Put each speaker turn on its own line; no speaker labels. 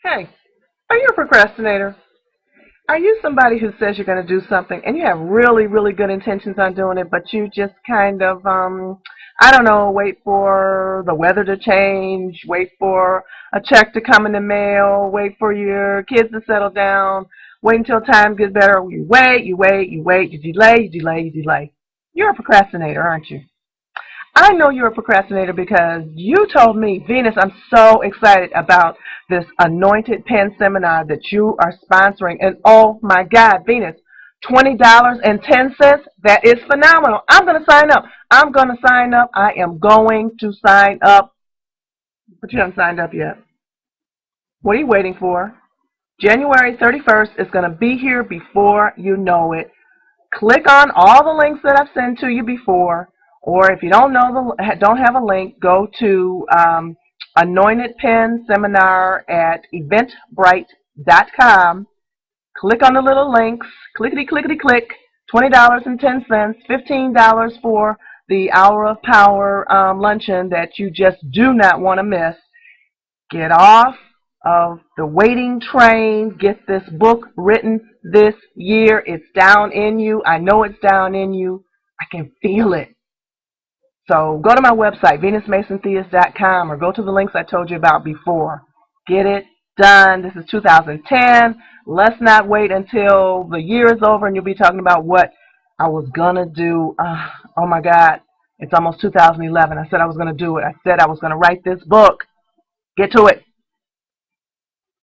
Hey, are you a procrastinator? Are you somebody who says you're going to do something and you have really, really good intentions on doing it, but you just kind of, I don't know, wait for the weather to change, wait for a check to come in the mail, wait for your kids to settle down, wait until time gets better. You wait, you wait, you wait, you delay, you delay, you delay. You're a procrastinator, aren't you? I know you're a procrastinator because you told me, Venus, I'm so excited about this Anointed Pen seminar that you are sponsoring. And oh my God, Venus, $20.10? That is phenomenal. I'm going to sign up. I'm going to sign up. I am going to sign up. But you haven't signed up yet. What are you waiting for? January 31st is going to be here before you know it. Click on all the links that I've sent to you before, or if you don't have a link, go to Anointed Pen Seminar at eventbrite.com. Click on the little links, clickety clickety click, $20.10, $15 for the Hour of Power luncheon that you just do not want to miss. Get off of the waiting train. Get this book written this year. It's down in you. I know it's down in you. I can feel it. So go to my website, venusmasontheus.com, or go to the links I told you about before. Get it done. This is 2010. Let's not wait until the year is over and you'll be talking about what I was going to do. Oh my God. It's almost 2011. I said I was going to do it. I said I was going to write this book. Get to it.